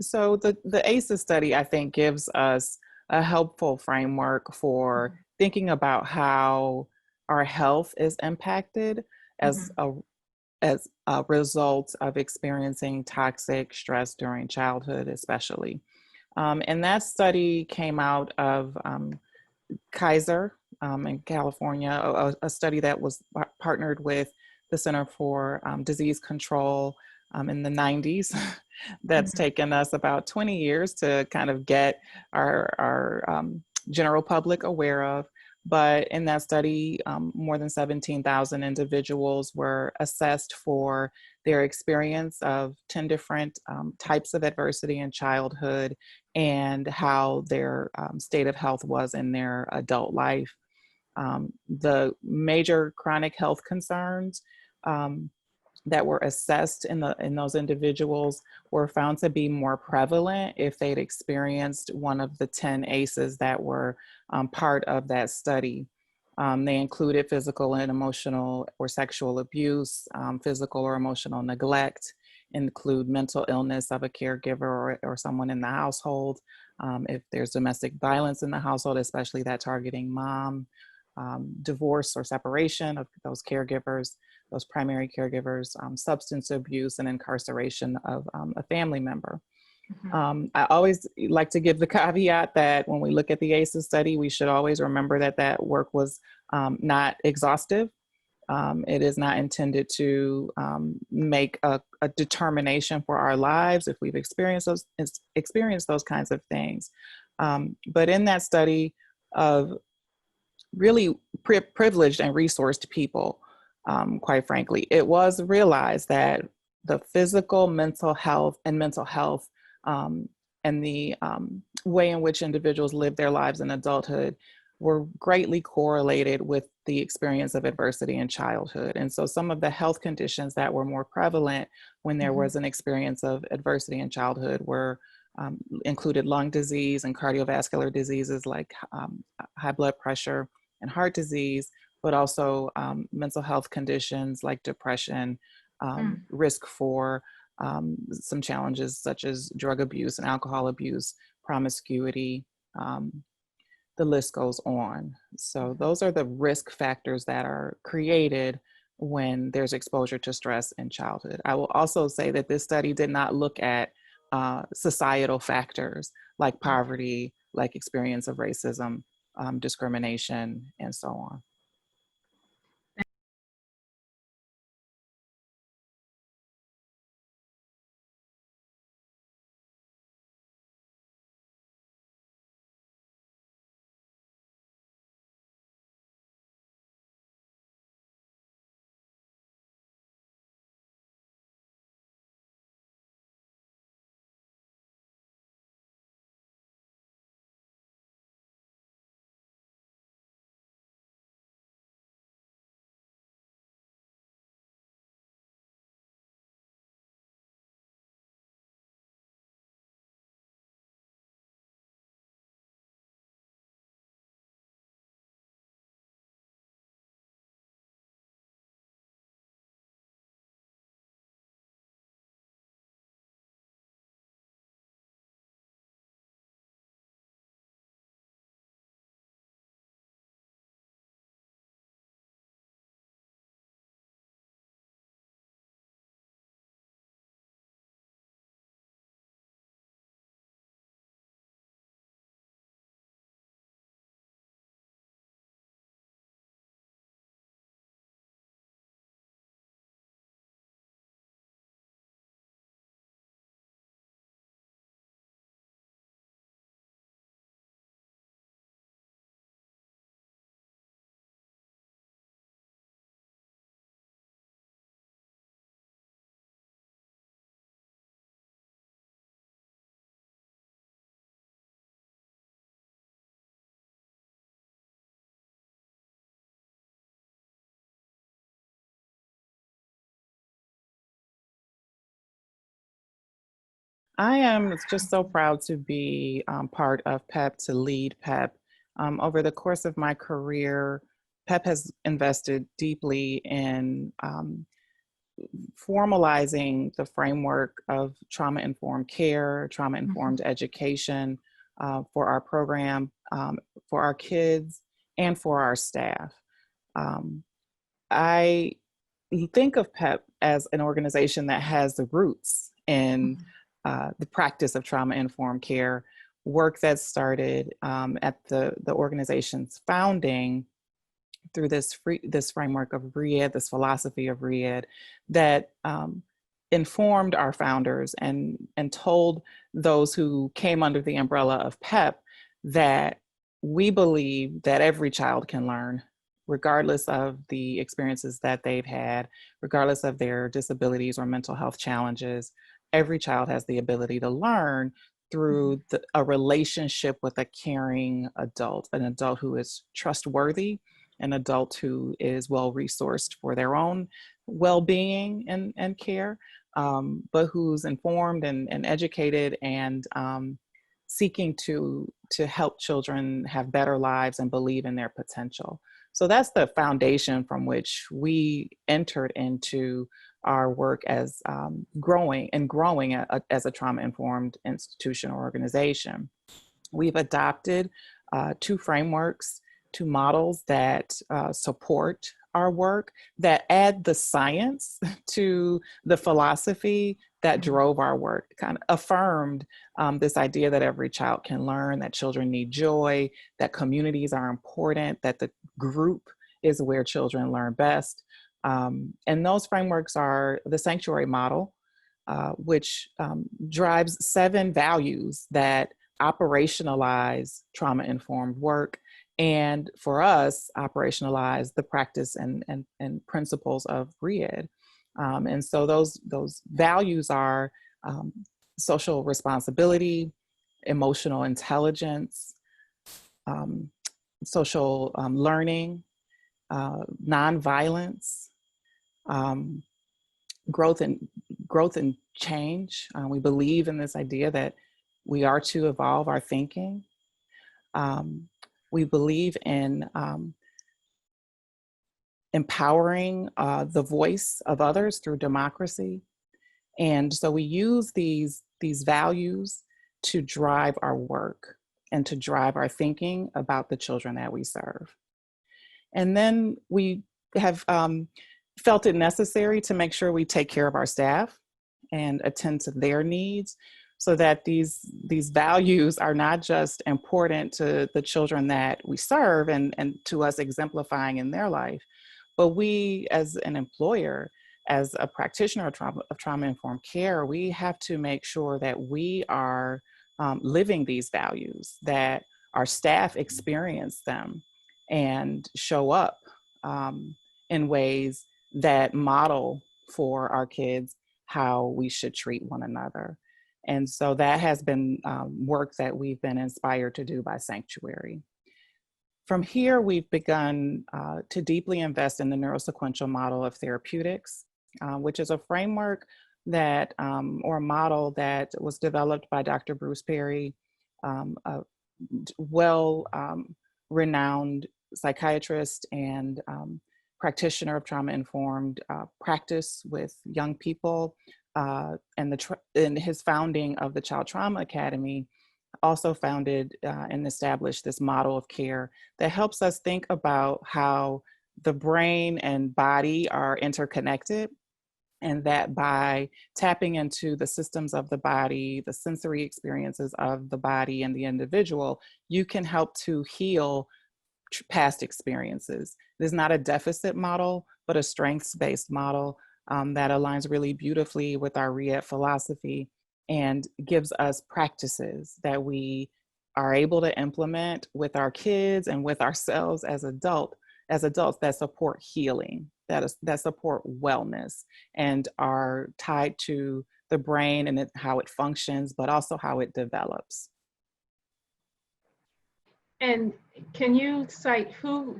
So the ACEs study, I think, gives us a helpful framework for Mhm, thinking about how our health is impacted as mhm, a result of experiencing toxic stress during childhood, especially. And that study came out of Kaiser in California, a study that was partnered with the Center for Disease Control in the 90s. That's mhm, taken us about 20 years to kind of get our general public aware of. But in that study, more than 17,000 individuals were assessed for their experience of 10 different types of adversity in childhood and how their state of health was in their adult life. The major chronic health concerns um, that were assessed in those individuals were found to be more prevalent if they'd experienced one of the 10 ACEs that were part of that study. They included physical and emotional or sexual abuse, physical or emotional neglect, include mental illness of a caregiver or someone in the household. If there's domestic violence in the household, especially that targeting mom, divorce or separation of those caregivers, those primary caregivers, substance abuse, and incarceration of a family member. mhm. I always like to give the caveat that when we look at the ACEs study, we should always remember that that work was not exhaustive. It is not intended to make a determination for our lives if we've experienced those kinds of things. But in that study of really privileged and resourced people, quite frankly, it was realized that the physical, mental health, um, and the way in which individuals live their lives in adulthood were greatly correlated with the experience of adversity in childhood. And so some of the health conditions that were more prevalent when there Mhm, was an experience of adversity in childhood were included lung disease and cardiovascular diseases like high blood pressure and heart disease, but also mental health conditions like depression, mm, risk for some challenges such as drug abuse and alcohol abuse, promiscuity. The list goes on. So, mhm. those are the risk factors that are created when there's exposure to stress in childhood. I will also say that this study did not look at societal factors like Okay. poverty, like experience of racism, discrimination, and so on. I am just so proud to be part of PEP, to lead PEP. Over the course of my career, PEP has invested deeply in formalizing the framework of trauma-informed care, trauma-informed education for our program, for our kids, and for our staff. I think of PEP as an organization that has the roots in the practice of trauma-informed care, work that started at the organization's founding through this framework of YOD.J, this philosophy of YOD.J, that informed our founders and told those who came under the umbrella of PEP that we believe that every child can learn, regardless of the experiences that they've had, regardless of their disabilities or mental health challenges. Every child has the ability to learn through a relationship with a caring adult, an adult who is trustworthy, an adult who is well-resourced for their own well-being and care, but who's informed and educated and seeking to help children have better lives and believe in their potential. So that's the foundation from which we entered into our work as growing as a trauma-informed institution or organization. We've adopted 2 frameworks, 2 models that support our work, that add the science to the philosophy that drove our work, kind of affirmed this idea that every child can learn, that children need joy, that communities are important, that the group is where children learn best. And those frameworks are the sanctuary model, which drives 7 values that operationalize trauma-informed work, and for us, operationalize the practice and principles of YOD.J. And so those values are social responsibility, emotional intelligence, social learning, nonviolence, growth and change. We believe in this idea that we are to evolve our thinking. We believe in empowering the voice of others through democracy. And so we use these values to drive our work and to drive our thinking about the children that we serve. And then we have felt it necessary to make sure we take care of our staff and attend to their needs, so that these values are not just important to the children that we serve and to us exemplifying in their life, but we as an employer, as a practitioner of trauma-informed care, we have to make sure that we are living these values, that our staff experience them and show up in ways that model for our kids how we should treat one another. And so that has been work that we've been inspired to do by Sanctuary. From here, we've begun to deeply invest in the neurosequential model of therapeutics, which is a framework that, or a model that was developed by Dr. Bruce Perry, a well-renowned psychiatrist and practitioner of trauma-informed practice with young people. And his founding of the Child Trauma Academy also founded and established this model of care that helps us think about how the brain and body are interconnected, and that by tapping into the systems of the body, the sensory experiences of the body and the individual, you can help to heal past experiences. It is not a deficit model, but a strengths-based model that aligns really beautifully with our YOD.J philosophy and gives us practices that we are able to implement with our kids and with ourselves as adults that support healing, that support wellness, and are tied to the brain and how it functions, but also how it develops. And can you cite who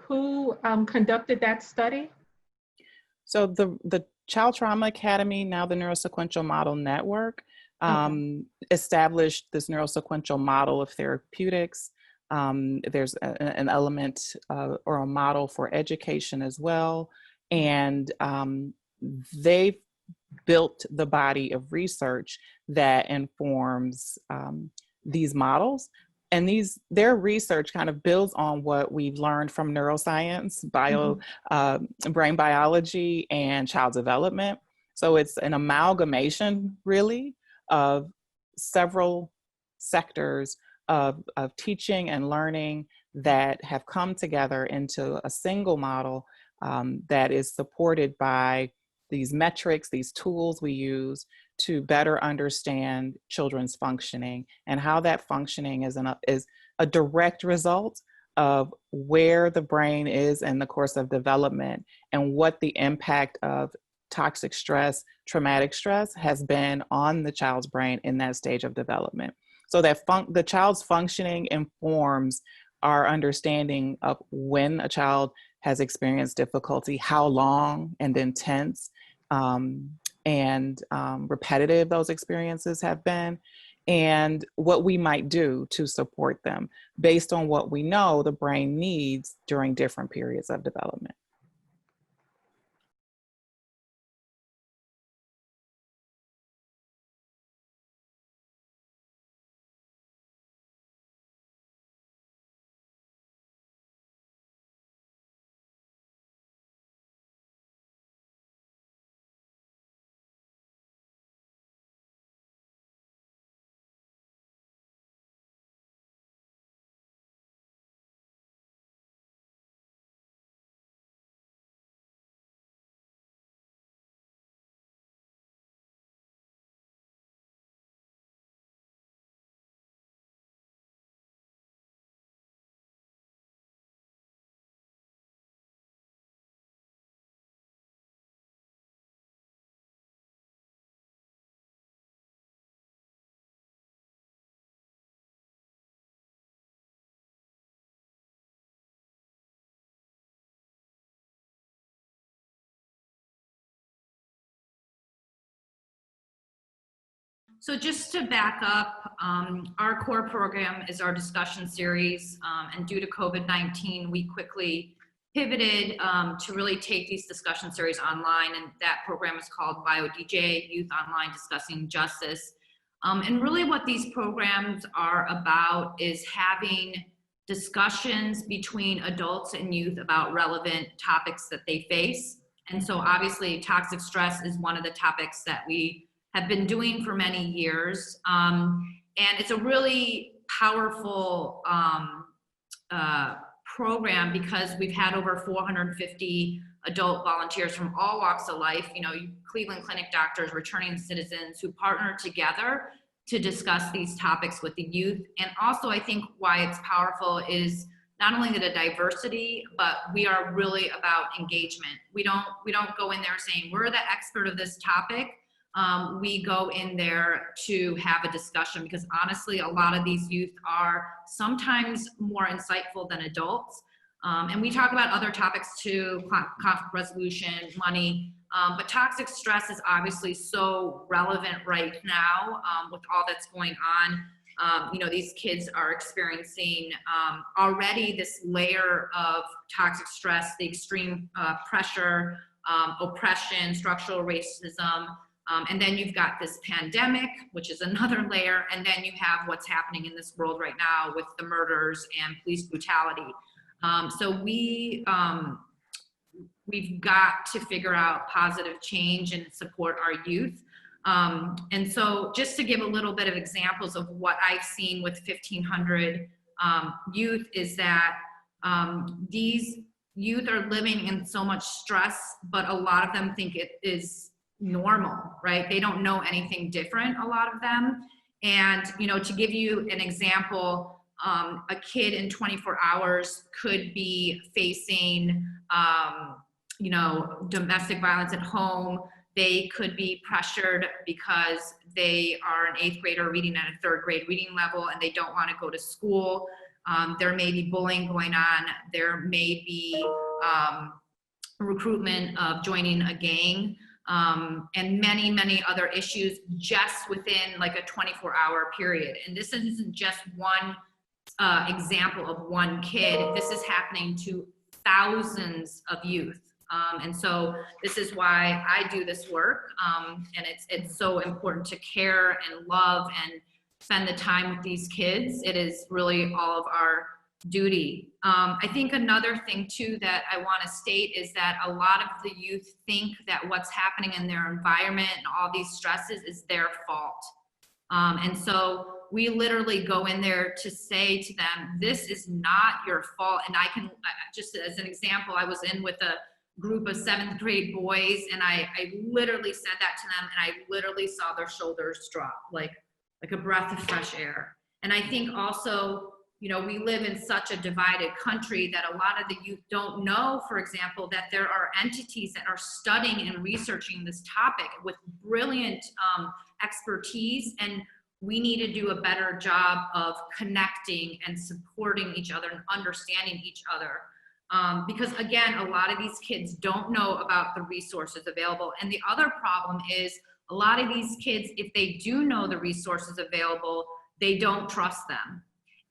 conducted that study? So the Child Trauma Academy, now the Neurosequential Model Network, established this neurosequential model of therapeutics. There's an element or a model for education as well. And they've built the body of research that informs these models. And their research kind of builds on what we've learned from neuroscience, brain biology, and child development. So it's an amalgamation, really, of several sectors of teaching and learning that have come together into a single model that is supported by these metrics, these tools we use to better understand children's functioning, and how that functioning is a direct result of where the brain is in the course of development and what the impact of toxic stress, traumatic stress has been on the child's brain in that stage of development. So that the child's functioning informs our understanding of when a child has experienced difficulty, how long and intense and repetitive those experiences have been, and what we might do to support them based on what we know the brain needs during different periods of development. So just to back up, our core program is our discussion series, and due to COVID-19, we quickly pivoted to really take these discussion series online, and that program is called Y.O.D.J, Youth Online Discussing Justice. And really what these programs are about is having discussions between adults and youth about relevant topics that they face. And so obviously toxic stress is one of the topics that we have been doing for many years. And it's a really powerful program because we've had over 450 adult volunteers from all walks of life, you know, Cleveland Clinic doctors, returning citizens who partner together to discuss these topics with the youth. And also I think why it's powerful is not only the diversity, but we are really about engagement. We don't go in there saying we're the expert of this topic. We go in there to have a discussion because honestly, a lot of these youth are sometimes more insightful than adults. And we talk about other topics too, conflict resolution, money, but toxic stress is obviously so relevant right now with all that's going on. You know, these kids are experiencing already this layer of toxic stress, the extreme pressure, oppression, structural racism, and then you've got this pandemic, which is another layer, and then you have what's happening in this world right now with the murders and police brutality. So we've got to figure out positive change and support our youth. And so just to give a little bit of examples of what I've seen with 1,500 youth is that these youth are living in so much stress, but a lot of them think it is normal, right? They don't know anything different, a lot of them. And, you know, to give you an example, a kid in 24 hours could be facing, you know, domestic violence at home. They could be pressured because they are an 8th grader reading at a 3rd grade reading level and they don't want to go to school. There may be bullying going on. There may be recruitment of joining a gang. And many, many other issues just within like a 24-hour period. And this isn't just one example of one kid. This is happening to thousands of youth And so this is why I do this work. And it's so important to care and love and spend the time with these kids. It is really all of our duty. I think another thing too that I want to state is that a lot of the youth think that what's happening in their environment and all these stresses is their fault. And so we literally go in there to say to them, this is not your fault. And I can, just as an example, I was in with a group of 7th grade boys, and I literally said that to them, and I literally saw their shoulders drop like a breath of fresh air. And I think also, you know, we live in such a divided country that a lot of the youth don't know, for example, that there are entities that are studying and researching this topic with brilliant expertise, and we need to do a better job of connecting and supporting each other and understanding each other. Because again, a lot of these kids don't know about the resources available. And the other problem is a lot of these kids, if they do know the resources available, they don't trust them.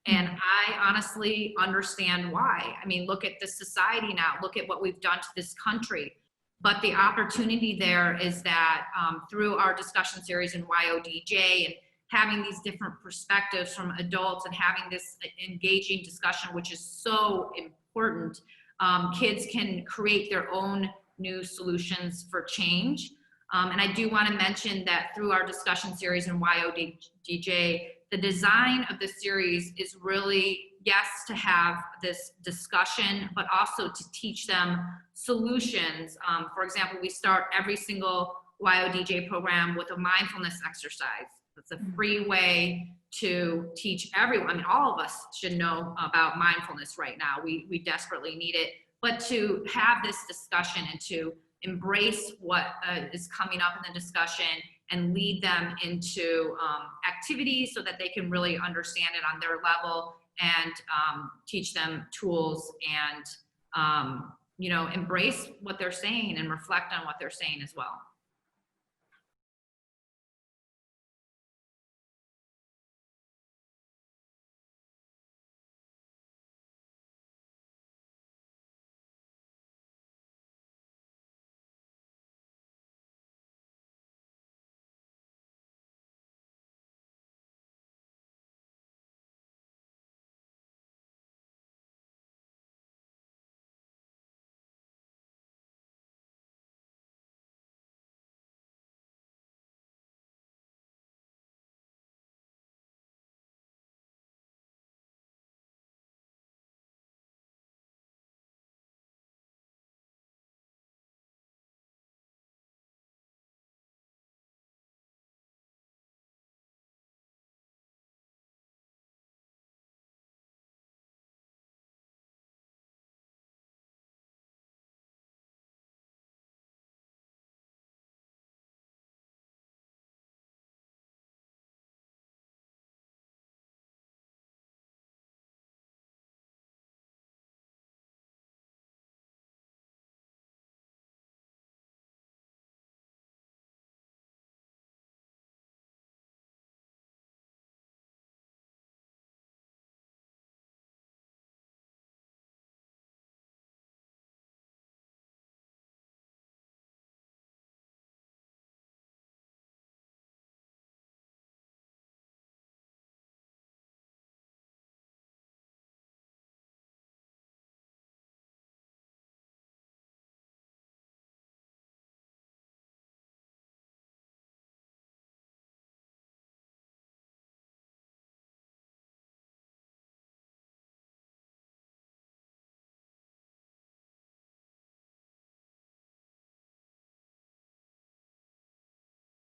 And I honestly understand why. I mean, look at this society now, look at what we've done to this country. But the opportunity there is that through our discussion series in Y.O.D.J. and having these different perspectives from adults and having this engaging discussion, which is so important, kids can create their own new solutions for change. And I do want to mention that through our discussion series in Y.O.D.J, the design of the series is really, yes, to have this discussion, but also to teach them solutions. For example, we start every single Y.O.D.J program with a mindfulness exercise. It's a free way to teach everyone. I mean, all of us should know about mindfulness right now. We desperately need it. But to have this discussion and to embrace what is coming up in the discussion and lead them into activities so that they can really understand it on their level, and teach them tools and you know, embrace what they're saying and reflect on what they're saying as well.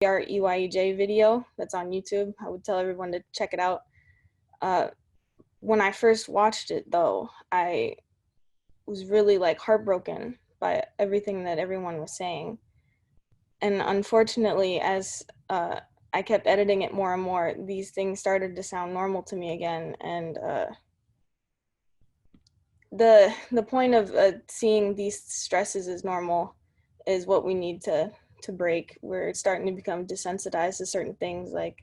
Our EYEJ video that's on YouTube. I would tell everyone to check it out. When I first watched it though, I was really like heartbroken by everything that everyone was saying. And unfortunately, as I kept editing it more and more, these things started to sound normal to me again. And the point of seeing these stresses as normal is what we need to break. We're starting to become desensitized to certain things. Like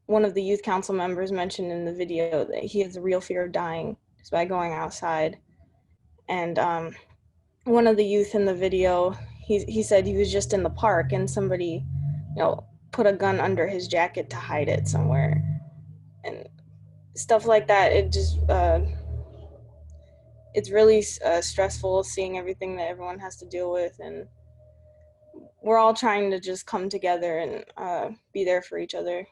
one of the youth council members mentioned in the video that he has a real fear of dying just by going outside. And one of the youth in the video, he said he was just in the park and somebody, put a gun under his jacket to hide it somewhere, and stuff like that. It just it's really stressful seeing everything that everyone has to deal with, and we're all trying to just come together and be there for each other.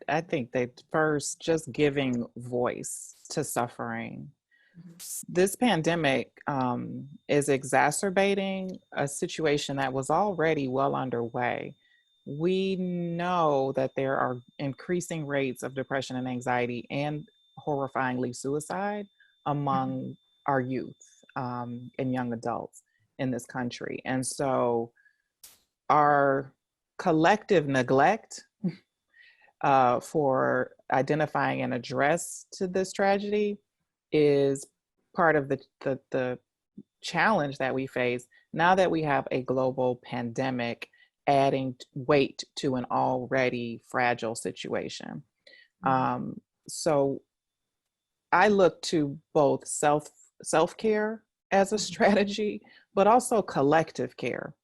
I think that first, just giving voice to suffering. This pandemic is exacerbating a situation that was already well underway. We know that there are increasing rates of depression and anxiety and horrifyingly suicide among our youth and young adults in this country. And so our collective neglect for identifying and address to this tragedy is part of the challenge that we face now that we have a global pandemic adding weight to an already fragile situation. So I look to both self-care as a strategy, but also collective care.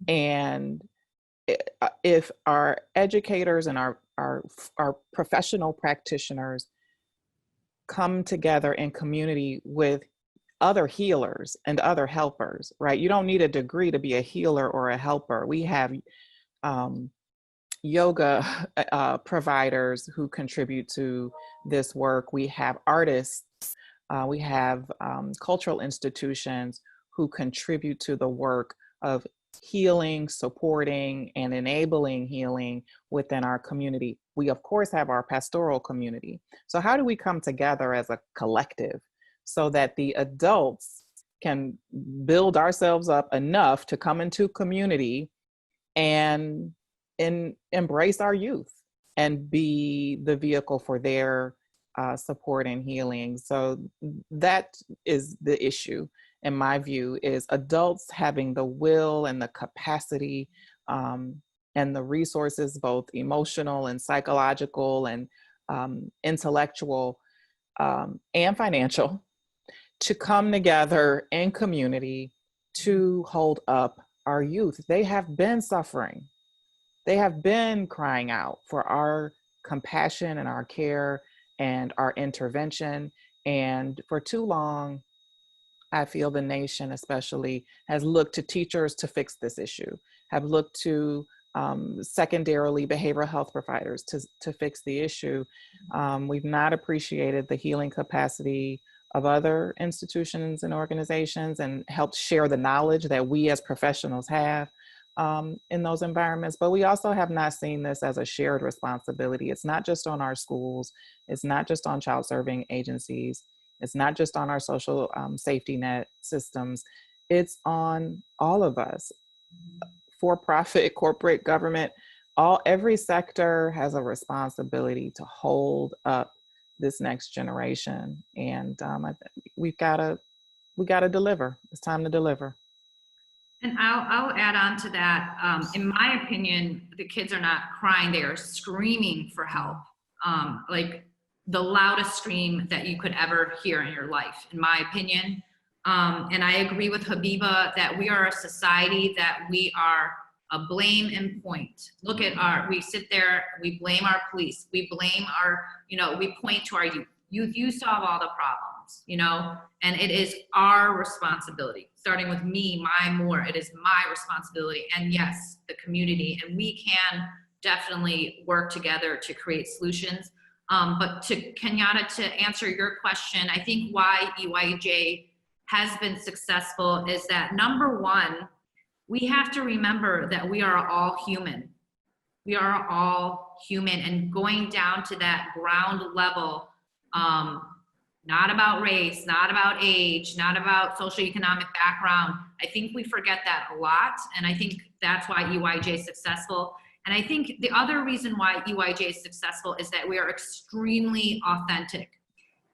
And if our educators and our professional practitioners come together in community with other healers and other helpers, right? You don't need a degree to be a healer or a helper. We have yoga providers who contribute to this work. We have artists, we have cultural institutions who contribute to the work of healing, supporting, and enabling healing within our community. We, of course, have our pastoral community. So how do we come together as a collective so that the adults can build ourselves up enough to come into community and embrace our youth and be the vehicle for their support and healing? So that is the issue. in my view, is adults having the will and the capacity and the resources, both emotional and psychological and intellectual and financial, to come together in community to hold up our youth. They have been suffering. They have been crying out for our compassion and our care and our intervention. And for too long, I feel the nation especially has looked to teachers to fix this issue, have looked to secondarily behavioral health providers to fix the issue. We've not appreciated the healing capacity of other institutions and organizations and helped share the knowledge that we as professionals have in those environments. But we also have not seen this as a shared responsibility. It's not just on our schools. It's not just on child serving agencies. It's not just on our social safety net systems. It's on all of us. For-profit, corporate, government, every sector has a responsibility to hold up this next generation. And we gotta deliver. It's time to deliver. And I'll add on to that. In my opinion, the kids are not crying, they are screaming for help. Like the loudest scream that you could ever hear in your life, in my opinion. And I agree with Habiba that we are a society that we are a blame and point. Look at we sit there, we blame our police, we blame our, we point to our youth. You solve all the problems, and it is our responsibility, starting with me, it is my responsibility, and yes, the community, and we can definitely work together to create solutions. But to Kenyatta, to answer your question, I think why EYEJ has been successful is that, number one, we have to remember that we are all human. We are all human, and going down to that ground level, not about race, not about age, not about socioeconomic background. I think we forget that a lot, and I think that's why EYEJ is successful. And I think the other reason why EYEJ is successful is that we are extremely authentic,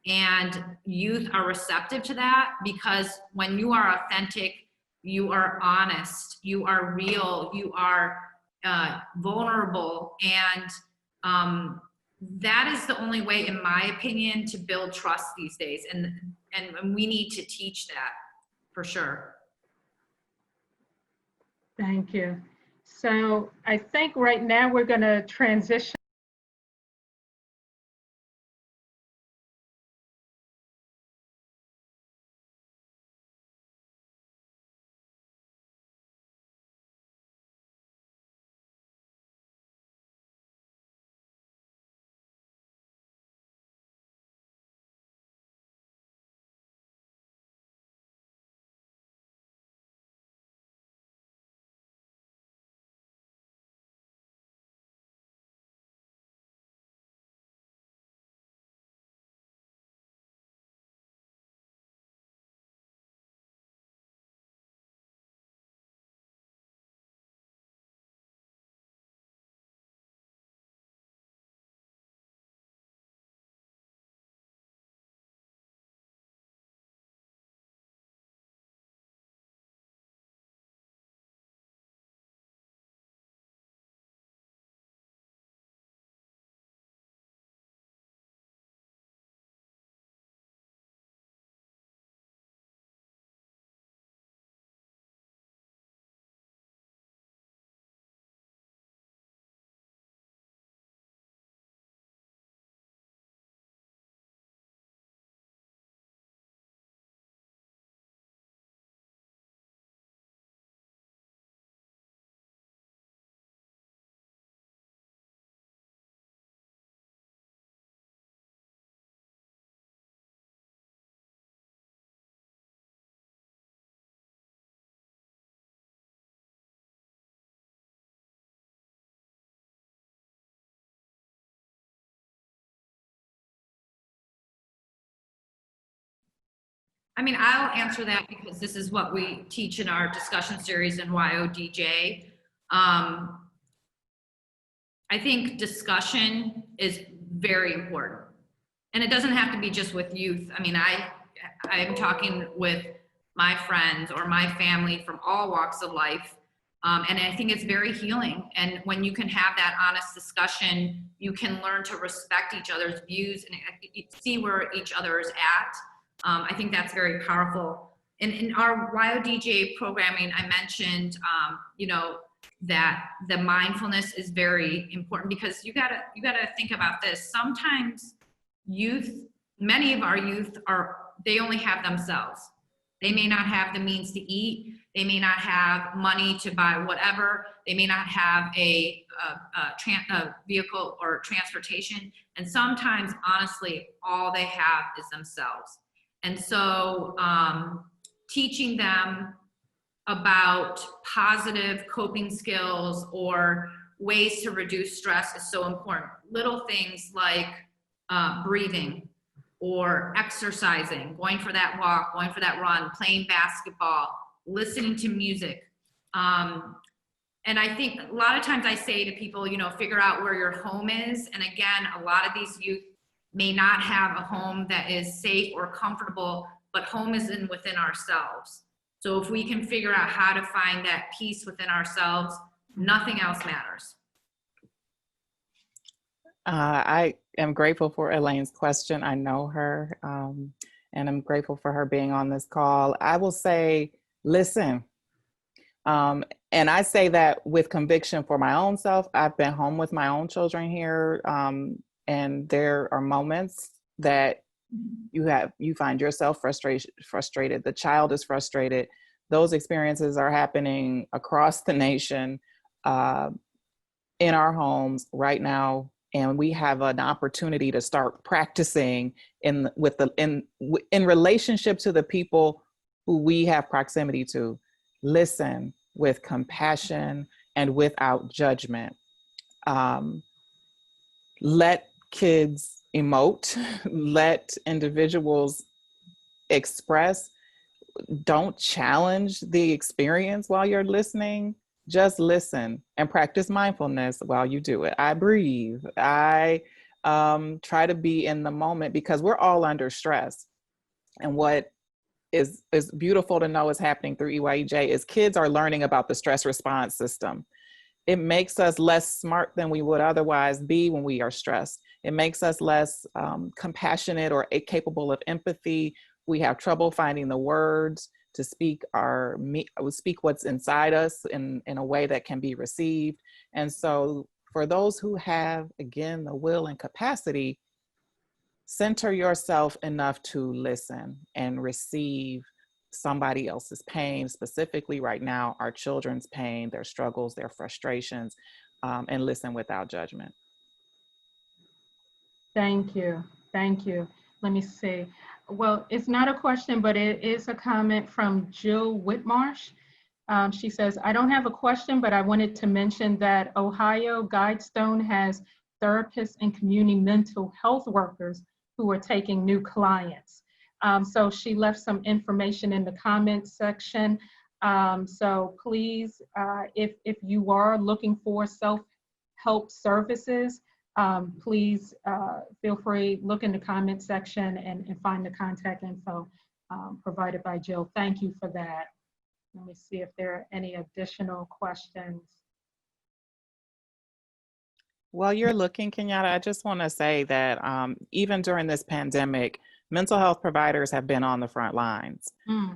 and youth are receptive to that, because when you are authentic, you are honest, you are real, you are vulnerable, and that is the only way, in my opinion, to build trust these days, and we need to teach that for sure. Thank you. So I think right now we're going to transition. I mean, I'll answer that because this is what we teach in our discussion series in Y.O.D.J. I think discussion is very important. And it doesn't have to be just with youth. I mean, I'm talking with my friends or my family from all walks of life. And I think it's very healing. And when you can have that honest discussion, you can learn to respect each other's views and see where each other is at. I think that's very powerful. In our Y.O.D.J programming, I mentioned, you know, that the mindfulness is very important, because you gotta think about this. Sometimes many of our youth they only have themselves. They may not have the means to eat. They may not have money to buy whatever. They may not have a vehicle or transportation. And sometimes, honestly, all they have is themselves. And so teaching them about positive coping skills or ways to reduce stress is so important. Little things like breathing, or exercising, going for that walk, going for that run, playing basketball, listening to music. And I think a lot of times I say to people, you know, figure out where your home is. And again, a lot of these youth may not have a home that is safe or comfortable, but home is within ourselves. So if we can figure out how to find that peace within ourselves, nothing else matters. I am grateful for Elaine's question. I know her, and I'm grateful for her being on this call. I will say, listen, and I say that with conviction for my own self. I've been home with my own children here, and there are moments that you find yourself frustrated. The child is frustrated. Those experiences are happening across the nation, in our homes right now. And we have an opportunity to start practicing in relationship to the people who we have proximity to. Listen with compassion and without judgment. Let kids emote, let individuals express. Don't challenge the experience while you're listening. Just listen and practice mindfulness while you do it. I breathe. I try to be in the moment, because we're all under stress. And what is beautiful to know is happening through EYEJ is kids are learning about the stress response system. It makes us less smart than we would otherwise be when we are stressed. It makes us less compassionate or capable of empathy. We have trouble finding the words to speak what's inside us in a way that can be received. And so for those who have, again, the will and capacity, center yourself enough to listen and receive somebody else's pain, specifically right now, our children's pain, their struggles, their frustrations, and listen without judgment. Thank you. Thank you. Let me see. Well, it's not a question, but it is a comment from Jill Whitmarsh. She says, I don't have a question, but I wanted to mention that Ohio Guidestone has therapists and community mental health workers who are taking new clients. So she left some information in the comments section. So please, if you are looking for self-help services, please feel free, look in the comment section and find the contact info provided by Jill. Thank you for that. Let me see if there are any additional questions. While you're looking, Kenyatta, I just want to say that even during this pandemic, mental health providers have been on the front lines.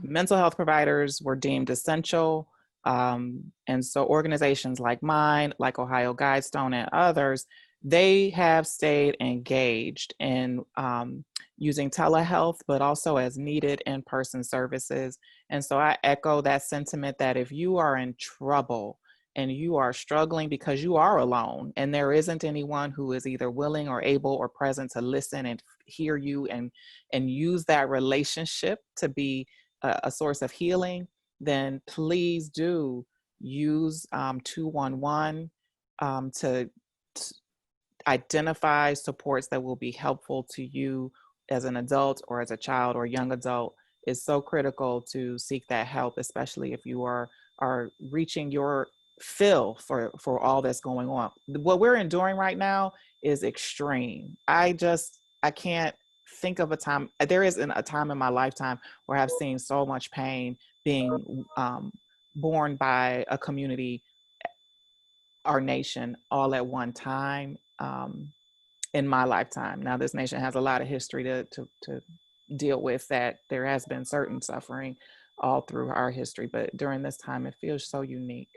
Mental health providers were deemed essential. And so organizations like mine, like Ohio Guidestone and others, they have stayed engaged in using telehealth, but also as needed in-person services. And so I echo that sentiment that if you are in trouble and you are struggling because you are alone and there isn't anyone who is either willing or able or present to listen and hear you and use that relationship to be a source of healing, then please do use 211 to identify supports that will be helpful to you as an adult or as a child or young adult. Is so critical to seek that help, especially if you are reaching your fill for all that's going on. What we're enduring right now is extreme. I can't think of a time, there isn't a time in my lifetime where I've seen so much pain being borne by a community, our nation, all at one time, in my lifetime. Now, this nation has a lot of history to deal with, that there has been certain suffering all through our history, but during this time, it feels so unique.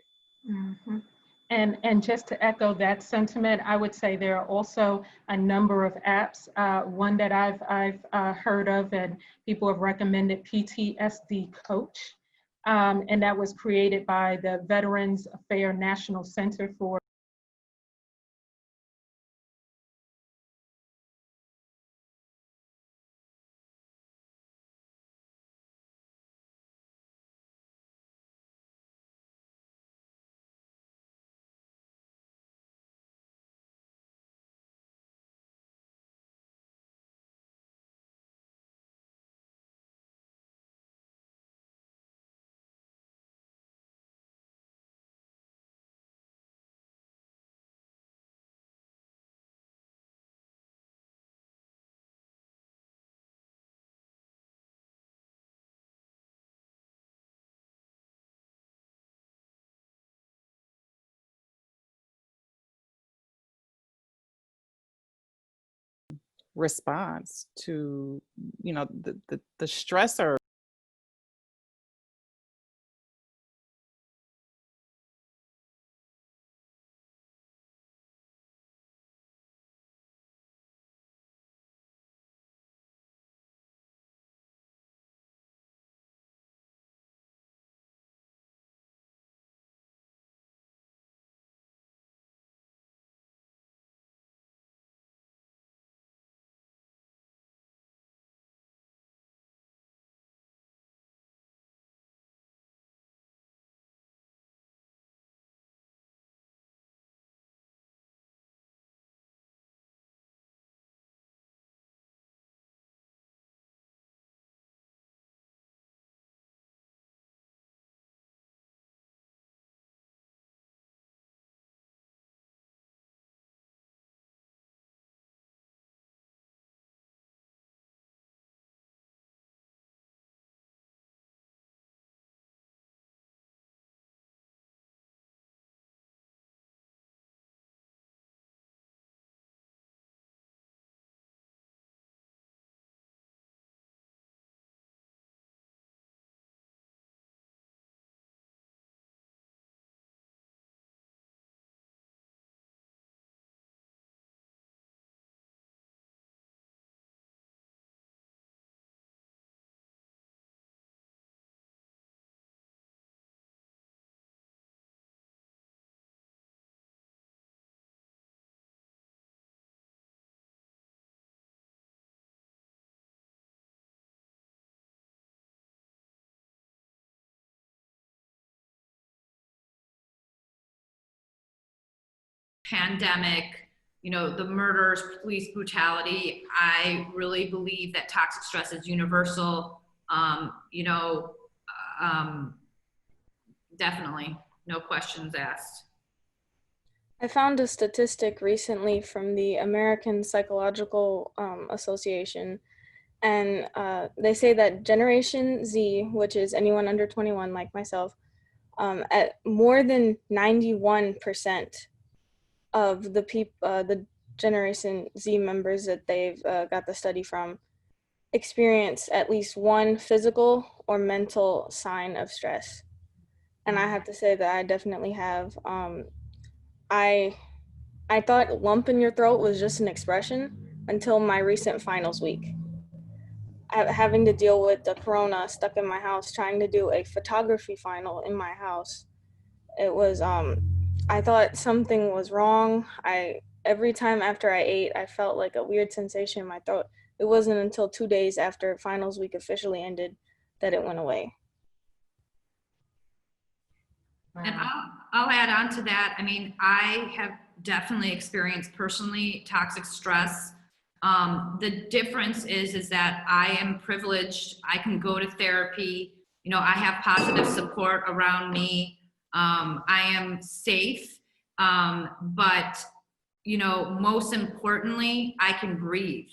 Mhm. And just to echo that sentiment, I would say there are also a number of apps. One that I've heard of and people have recommended, PTSD Coach, and that was created by the Veterans Affairs National Center for Response to, the stressor. Pandemic, the murders, police brutality, I really believe that toxic stress is universal. Definitely, no questions asked. I found a statistic recently from the American Psychological Association, and they say that Generation Z, which is anyone under 21 like myself, at more than 91% of the Generation Z members that they've got the study from, experience at least one physical or mental sign of stress. And I have to say that I definitely have. I thought lump in your throat was just an expression until my recent finals week. Having to deal with the corona, stuck in my house, trying to do a photography final in my house. It was, I thought something was wrong. Every time after I ate, I felt like a weird sensation in my throat. It wasn't until 2 days after finals week officially ended that it went away. And I'll add on to that. I mean, I have definitely experienced personally toxic stress. The difference is that I am privileged. I can go to therapy. I have positive support around me. I am safe. But most importantly, I can breathe.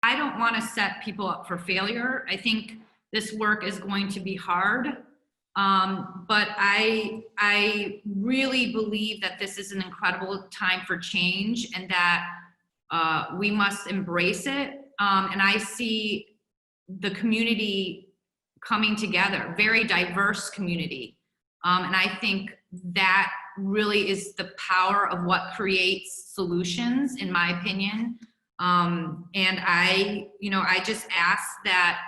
I don't want to set people up for failure. I think this work is going to be hard, but I really believe that this is an incredible time for change, and that we must embrace it. And I see the community coming together, very diverse community. And I think that really is the power of what creates solutions, in my opinion. And I just ask that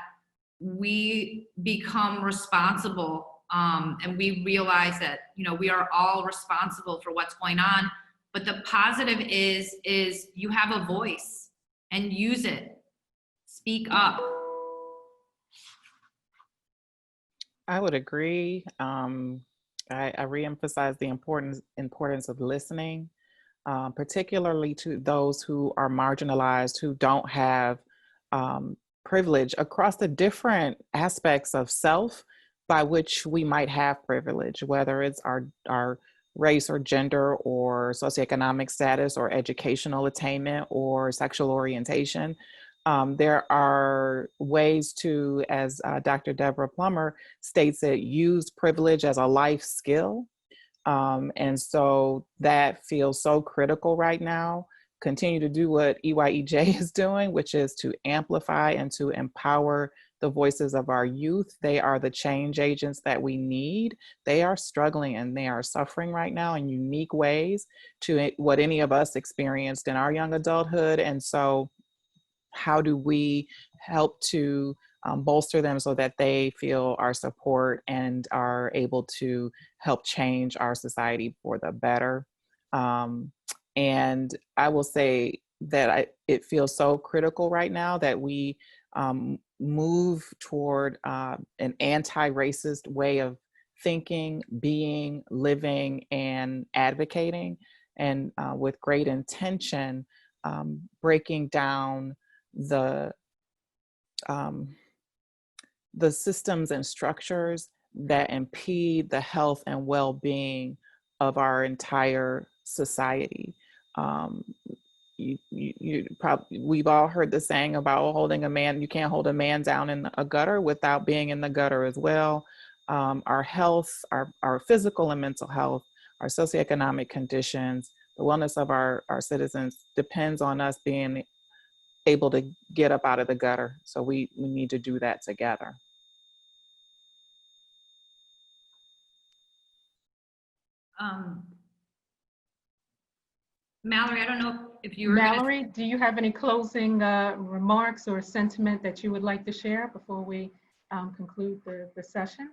we become responsible, and we realize that, we are all responsible for what's going on. But the positive is you have a voice, and use it. Speak up. I would agree. I reemphasize the importance of listening, particularly to those who are marginalized, who don't have privilege across the different aspects of self by which we might have privilege, whether it's our race or gender or socioeconomic status or educational attainment or sexual orientation. There are ways to, as Dr. Deborah Plummer states it, use privilege as a life skill. And so that feels so critical right now. Continue to do what EYEJ is doing, which is to amplify and to empower the voices of our youth. They are the change agents that we need. They are struggling and they are suffering right now in unique ways to what any of us experienced in our young adulthood. And so how do we help to bolster them so that they feel our support and are able to help change our society for the better? And I will say that it feels so critical right now that we move toward an anti-racist way of thinking, being, living, and advocating, and with great intention, breaking down the systems and structures that impede the health and well-being of our entire society. We've all heard the saying about holding a man, you can't hold a man down in a gutter without being in the gutter as well. Our health, our physical and mental health, our socioeconomic conditions, the wellness of our citizens depends on us being able to get up out of the gutter. So we need to do that together. Mallory, I don't know if you were Mallory, do you have any closing remarks or sentiment that you would like to share before we conclude the session?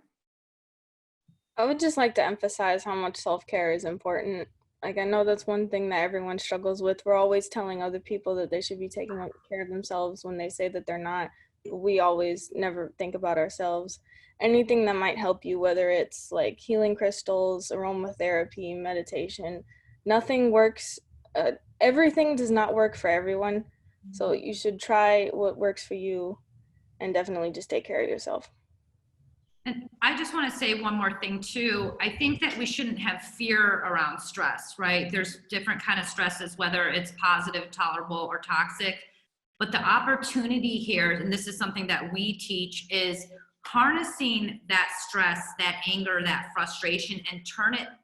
I would just like to emphasize how much self-care is important. Like, I know that's one thing that everyone struggles with. We're always telling other people that they should be taking care of themselves when they say that they're not. We always never think about ourselves. Anything that might help you, whether it's like healing crystals, aromatherapy, meditation, nothing works. Everything does not work for everyone. So you should try what works for you and definitely just take care of yourself. And I just want to say one more thing too. I think that we shouldn't have fear around stress, right? There's different kind of stresses, whether it's positive, tolerable, or toxic. But the opportunity here, and this is something that we teach, is harnessing that stress, that anger, that frustration, and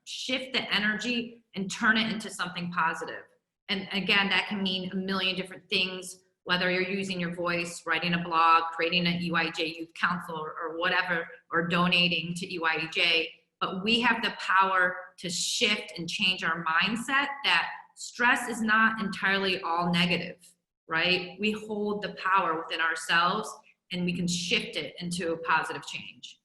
shift the energy and turn it into something positive. And again, that can mean a million different things, whether you're using your voice, writing a blog, creating an EYEJ Youth Council, or whatever, or donating to EYEJ. But we have the power to shift and change our mindset that stress is not entirely all negative, right? We hold the power within ourselves and we can shift it into a positive change.